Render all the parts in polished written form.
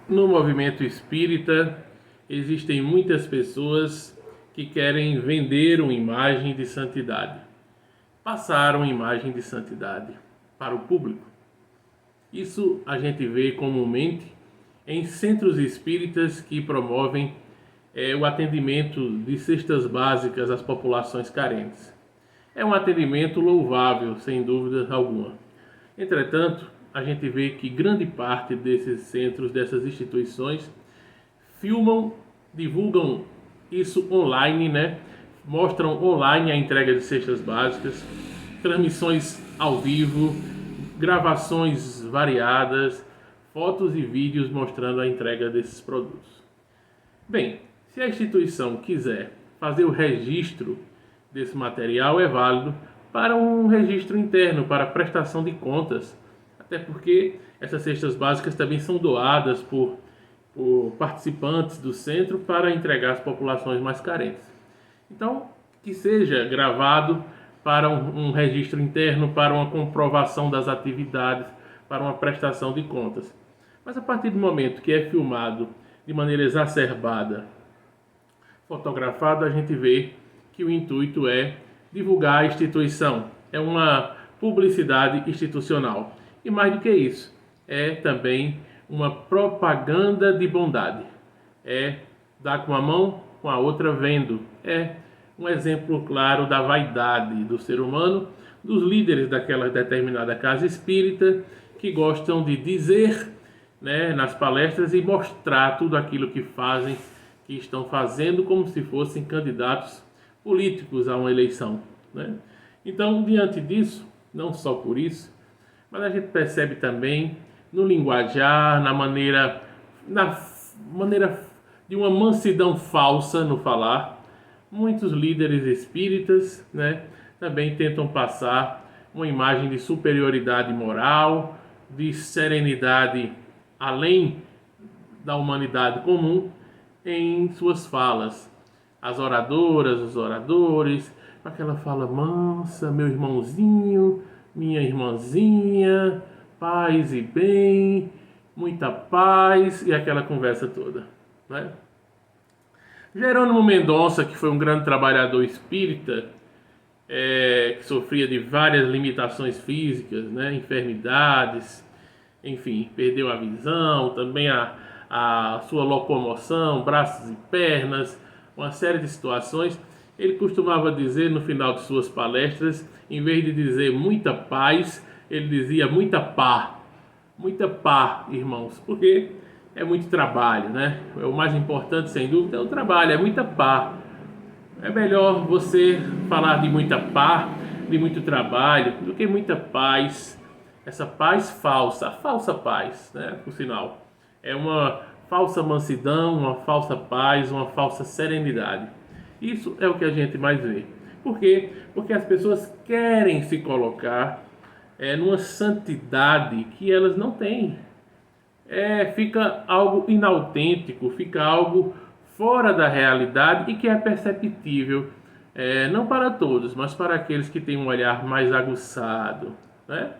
No movimento espírita, existem muitas pessoas que querem vender uma imagem de santidade, passar uma imagem de santidade para o público. Isso a gente vê comumente em centros espíritas que promovem o atendimento de cestas básicas às populações carentes. É um atendimento louvável, sem dúvida alguma. Entretanto, a gente vê que grande parte desses centros, dessas instituições, filmam, divulgam isso online, né? Mostram online a entrega de cestas básicas, transmissões ao vivo, gravações variadas, fotos e vídeos mostrando a entrega desses produtos. Bem, se a instituição quiser fazer o registro desse material, é válido para um registro interno, para prestação de contas, até porque essas cestas básicas também são doadas por participantes do centro para entregar às populações mais carentes. Então, que seja gravado para um registro interno, para uma comprovação das atividades, para uma prestação de contas. Mas a partir do momento que é filmado de maneira exacerbada, fotografado, a gente vê que o intuito é divulgar a instituição. É uma publicidade institucional. E mais do que isso, é também uma propaganda de bondade. É dar com a mão, com a outra vendo. É um exemplo claro da vaidade do ser humano, dos líderes daquela determinada casa espírita, que gostam de dizer, né, nas palestras e mostrar tudo aquilo que fazem, que estão fazendo, como se fossem candidatos políticos a uma eleição, né? Então, diante disso, não só por isso, mas a gente percebe também no linguajar, na maneira de uma mansidão falsa no falar. Muitos líderes espíritas, né, também tentam passar uma imagem de superioridade moral, de serenidade além da humanidade comum em suas falas. As oradoras, os oradores, com aquela fala mansa, meu irmãozinho, minha irmãzinha, paz e bem, muita paz, e aquela conversa toda, né? Jerônimo Mendonça, que foi um grande trabalhador espírita, que sofria de várias limitações físicas, né, enfermidades, enfim, perdeu a visão, também a sua locomoção, braços e pernas, uma série de situações. Ele costumava dizer no final de suas palestras, em vez de dizer muita paz, ele dizia muita pá, irmãos, porque é muito trabalho, né? O mais importante, sem dúvida, é o trabalho, é muita pá. É melhor você falar de muita pá, de muito trabalho, do que muita paz. Essa paz falsa, a falsa paz, né? Por sinal, é uma falsa mansidão, uma falsa paz, uma falsa serenidade. Isso é o que a gente mais vê. Por quê? Porque as pessoas querem se colocar numa santidade que elas não têm. Fica algo inautêntico, fica algo fora da realidade e que é perceptível, não para todos, mas para aqueles que têm um olhar mais aguçado, né?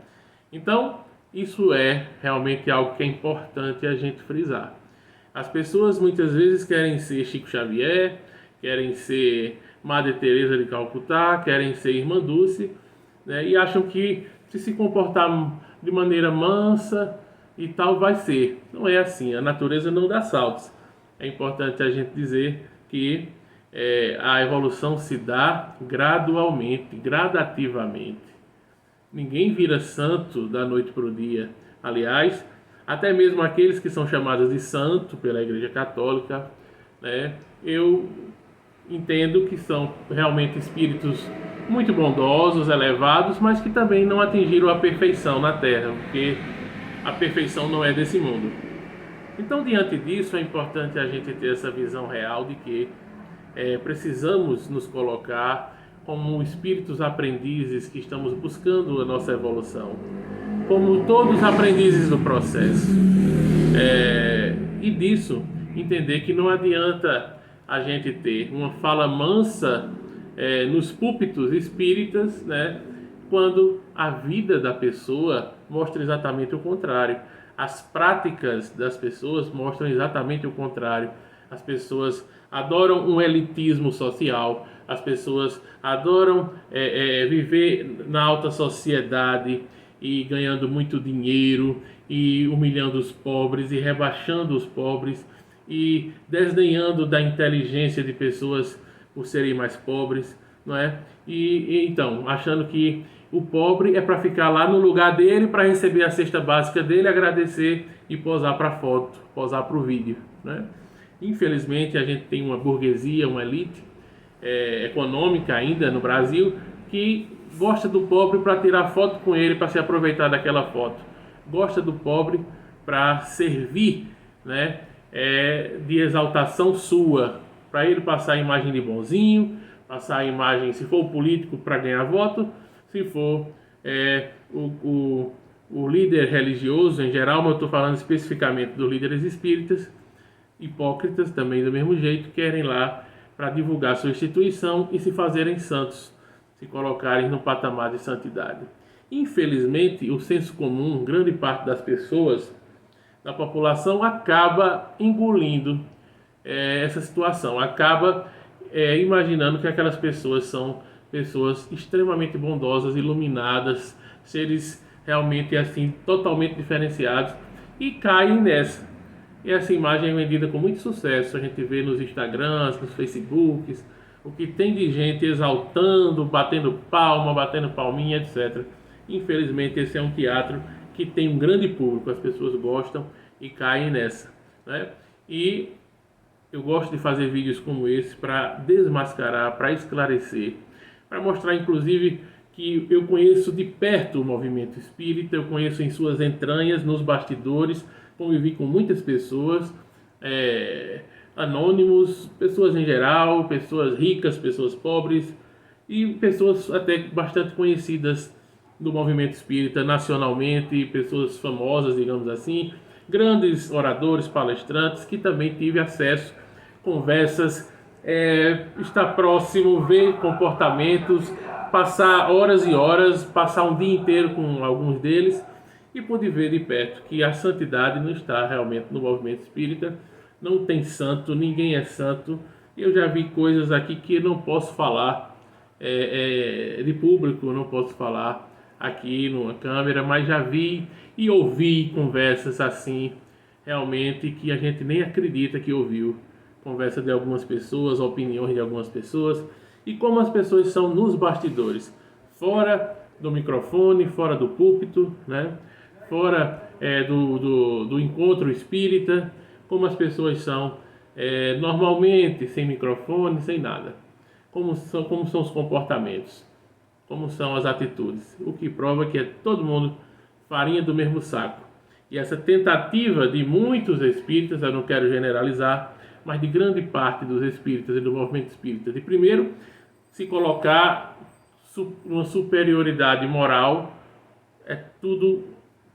Então, isso é realmente algo que é importante a gente frisar. As pessoas muitas vezes querem ser Chico Xavier, querem ser Madre Teresa de Calcutá, querem ser Irmã Dulce, né? E acham que se comportar de maneira mansa e tal vai ser. Não é assim, a natureza não dá saltos. É importante a gente dizer que a evolução se dá gradualmente, gradativamente. Ninguém vira santo da noite para o dia. Aliás, até mesmo aqueles que são chamados de santo pela Igreja Católica, né, eu entendo que são realmente espíritos muito bondosos, elevados, mas que também não atingiram a perfeição na Terra, porque a perfeição não é desse mundo. Então, diante disso, é importante a gente ter essa visão real de que precisamos nos colocar como espíritos aprendizes que estamos buscando a nossa evolução, como todos aprendizes do processo. E disso, entender que não adianta a gente ter uma fala mansa nos púlpitos espíritas, né, quando a vida da pessoa mostra exatamente o contrário. as práticas das pessoas mostram exatamente o contrário. As pessoas adoram um elitismo social, as pessoas adoram viver na alta sociedade e ganhando muito dinheiro e humilhando os pobres e rebaixando os pobres e desdenhando da inteligência de pessoas por serem mais pobres, não é? Então, achando que o pobre é para ficar lá no lugar dele, para receber a cesta básica dele, agradecer e posar para a foto, posar para o vídeo, né? Infelizmente, a gente tem uma burguesia, uma elite econômica ainda no Brasil que gosta do pobre para tirar foto com ele, para se aproveitar daquela foto. Gosta do pobre para servir, né, de exaltação sua, para ele passar a imagem de bonzinho, passar a imagem, se for o político, para ganhar voto, se for o líder religioso em geral, mas eu estou falando especificamente dos líderes espíritas, hipócritas também do mesmo jeito, querem lá para divulgar sua instituição e se fazerem santos, se colocarem no patamar de santidade. Infelizmente, o senso comum, grande parte das pessoas, da população, acaba engolindo essa situação, acaba imaginando que aquelas pessoas são pessoas extremamente bondosas, iluminadas, seres realmente assim totalmente diferenciados, e caem nessa. E essa imagem é vendida com muito sucesso, a gente vê nos Instagrams, nos Facebooks, o que tem de gente exaltando, batendo palma, batendo palminha, etc. Infelizmente, esse é um teatro que tem um grande público, as pessoas gostam e caem nessa, né? E eu gosto de fazer vídeos como esse para desmascarar, para esclarecer, para mostrar inclusive que eu conheço de perto o movimento espírita, eu conheço em suas entranhas, nos bastidores, convivi com muitas pessoas, anônimos, pessoas em geral, pessoas ricas, pessoas pobres e pessoas até bastante conhecidas do movimento espírita nacionalmente, pessoas famosas, digamos assim, grandes oradores, palestrantes, que também tive acesso, conversas, estar próximo, ver comportamentos, passar horas e horas, passar um dia inteiro com alguns deles e pude ver de perto que a santidade não está realmente no movimento espírita, não tem santo, ninguém é santo. Eu já vi coisas aqui que eu não posso falar de público, não posso falar aqui numa câmera, mas já vi e ouvi conversas assim, realmente, que a gente nem acredita que ouviu. Conversa de algumas pessoas, opiniões de algumas pessoas, e como as pessoas são nos bastidores, fora do microfone, fora do púlpito, né? Fora do encontro espírita, como as pessoas são normalmente, sem microfone, sem nada. Como são os comportamentos, como são as atitudes, o que prova que é todo mundo farinha do mesmo saco. E essa tentativa de muitos espíritas, eu não quero generalizar, mas de grande parte dos espíritas e do movimento espírita, de primeiro, se colocar uma superioridade moral, é tudo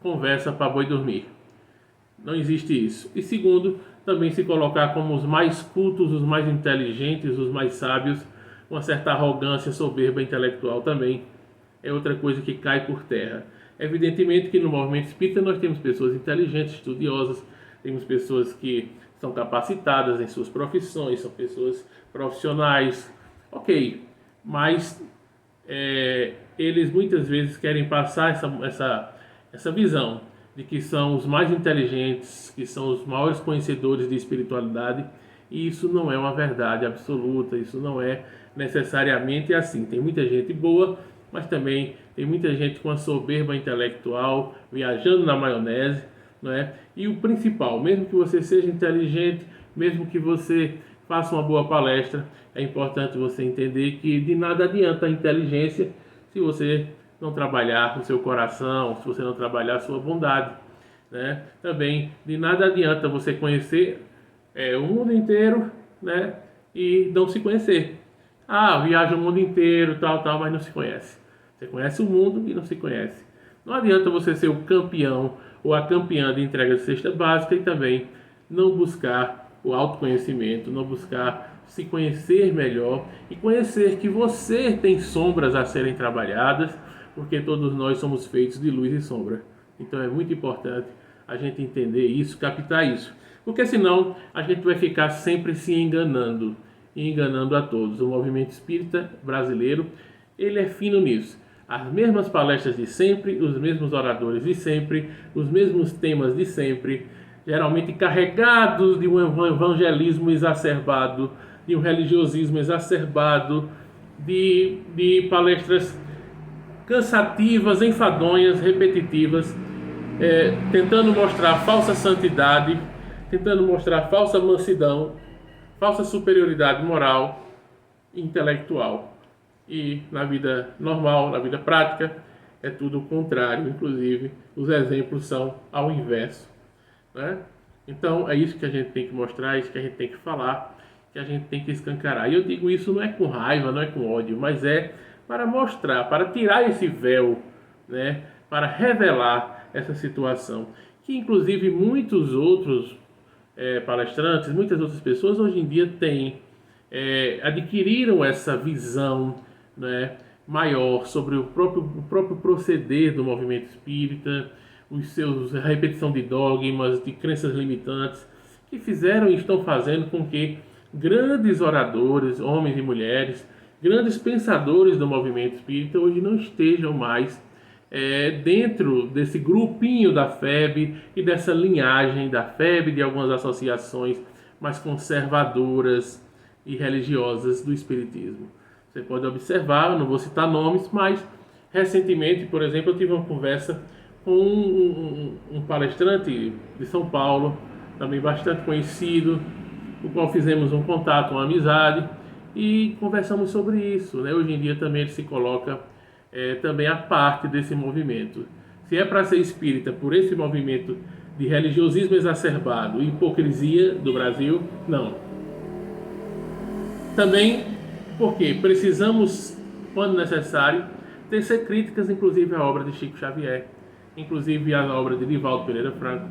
conversa para boi dormir. Não existe isso. E segundo, também se colocar como os mais cultos, os mais inteligentes, os mais sábios, uma certa arrogância, soberba intelectual também é outra coisa que cai por terra. Evidentemente que no movimento espírita nós temos pessoas inteligentes, estudiosas, temos pessoas que são capacitadas em suas profissões, são pessoas profissionais, ok, mas eles muitas vezes querem passar essa visão de que são os mais inteligentes, que são os maiores conhecedores de espiritualidade, e isso não é uma verdade absoluta, isso não é necessariamente assim. Tem muita gente boa, mas também tem muita gente com a soberba intelectual, viajando na maionese, não é? E o principal, mesmo que você seja inteligente, mesmo que você faça uma boa palestra, é importante você entender que de nada adianta a inteligência se você não trabalhar o seu coração, se você não trabalhar a sua bondade, né? Também de nada adianta você conhecer o mundo inteiro, né? E não se conhecer. Viaja o mundo inteiro, tal, mas não se conhece. Você conhece o mundo e não se conhece. Não adianta você ser o campeão ou a campeã de entrega de cesta básica e também não buscar o autoconhecimento, não buscar se conhecer melhor e conhecer que você tem sombras a serem trabalhadas, porque todos nós somos feitos de luz e sombra. Então é muito importante a gente entender isso, captar isso. Porque senão a gente vai ficar sempre se enganando e enganando a todos. O movimento espírita brasileiro, ele é fino nisso. As mesmas palestras de sempre, os mesmos oradores de sempre, os mesmos temas de sempre, geralmente carregados de um evangelismo exacerbado, de um religiosismo exacerbado, de palestras cansativas, enfadonhas, repetitivas, tentando mostrar falsa santidade, tentando mostrar falsa mansidão, falsa superioridade moral e intelectual. E na vida normal, na vida prática, é tudo o contrário. Inclusive, os exemplos são ao inverso, né? Então, é isso que a gente tem que mostrar, é isso que a gente tem que falar, que a gente tem que escancarar. E eu digo isso não é com raiva, não é com ódio, mas é para mostrar, para tirar esse véu, né? Para revelar essa situação. Que, inclusive, muitos outros palestrantes, muitas outras pessoas hoje em dia adquiriram essa visão, né, maior sobre o próprio proceder do movimento espírita, a repetição de dogmas, de crenças limitantes, que fizeram e estão fazendo com que grandes oradores, homens e mulheres, grandes pensadores do movimento espírita hoje não estejam mais dentro desse grupinho da FEB e dessa linhagem da FEB, de algumas associações mais conservadoras e religiosas do espiritismo. Você pode observar, eu não vou citar nomes, mas recentemente, por exemplo, eu tive uma conversa com um palestrante de São Paulo, também bastante conhecido, com o qual fizemos um contato, uma amizade, e conversamos sobre isso, né? Hoje em dia também ele se coloca também a parte desse movimento. Se é para ser espírita por esse movimento de religiosismo exacerbado e hipocrisia do Brasil, não. Também porque precisamos, quando necessário, tecer críticas, inclusive à obra de Chico Xavier, inclusive à obra de Divaldo Pereira Franco,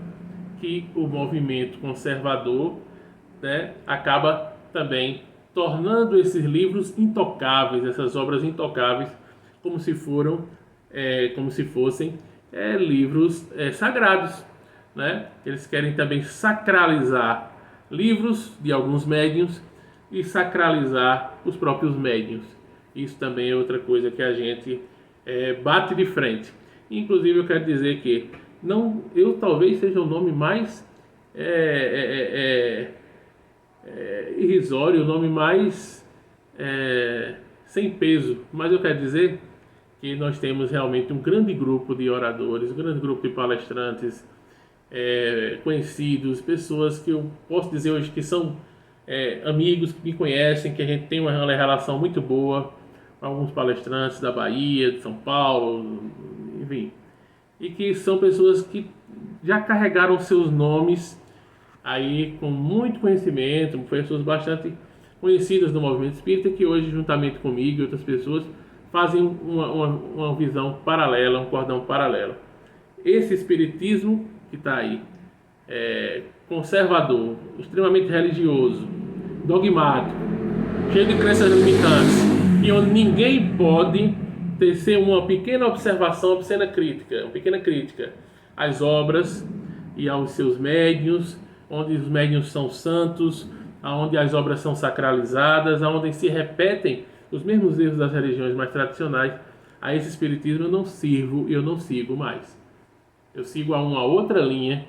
que o movimento conservador, né, acaba também tornando esses livros intocáveis, essas obras intocáveis, como se fossem livros sagrados, né? Eles querem também sacralizar livros de alguns médiuns e sacralizar os próprios médiuns. Isso também é outra coisa que a gente bate de frente. Inclusive eu quero dizer que eu talvez seja o nome mais irrisório, o nome mais sem peso, mas eu quero dizer que nós temos realmente um grande grupo de oradores, um grande grupo de palestrantes conhecidos, pessoas que eu posso dizer hoje que são amigos que me conhecem, que a gente tem uma relação muito boa, alguns palestrantes da Bahia, de São Paulo, enfim, e que são pessoas que já carregaram seus nomes aí com muito conhecimento, pessoas bastante conhecidas no movimento espírita, que hoje, juntamente comigo e outras pessoas, fazem uma visão paralela, um cordão paralelo. Esse espiritismo que está aí, conservador, extremamente religioso, dogmático, cheio de crenças limitantes, e onde ninguém pode tecer uma pequena observação, uma pequena crítica às obras e aos seus médiuns, onde os médiuns são santos, onde as obras são sacralizadas, onde se repetem os mesmos erros das religiões mais tradicionais. A esse espiritismo eu não sirvo e eu não sigo mais. Eu sigo a uma outra linha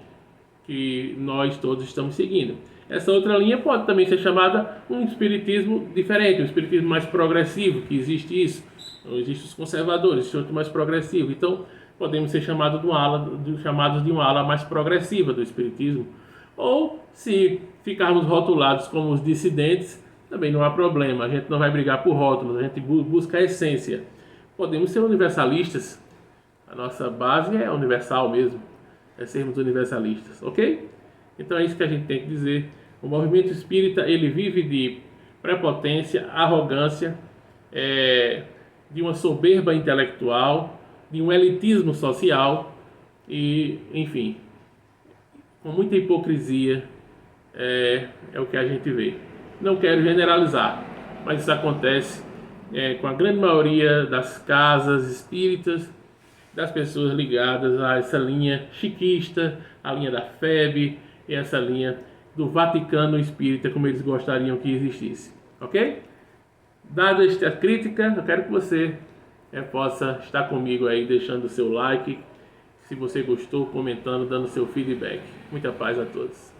que nós todos estamos seguindo. Essa outra linha pode também ser chamada um espiritismo diferente, um espiritismo mais progressivo, que existe isso. Existem os conservadores, existe outro mais progressivo. Então, podemos ser chamados de uma ala mais progressiva do espiritismo. Ou, se ficarmos rotulados como os dissidentes, também não há problema. A gente não vai brigar por rótulos, a gente busca a essência. Podemos ser universalistas. A nossa base é universal mesmo. É sermos universalistas, ok? Então é isso que a gente tem que dizer. O movimento espírita, ele vive de prepotência, arrogância, de uma soberba intelectual, de um elitismo social e, enfim, com muita hipocrisia é o que a gente vê. Não quero generalizar, mas isso acontece com a grande maioria das casas espíritas, das pessoas ligadas a essa linha chiquista, a linha da FEB e essa linha do Vaticano Espírita, como eles gostariam que existisse, ok? Dada esta crítica, eu quero que você possa estar comigo aí, deixando o seu like, se você gostou, comentando, dando seu feedback. Muita paz a todos.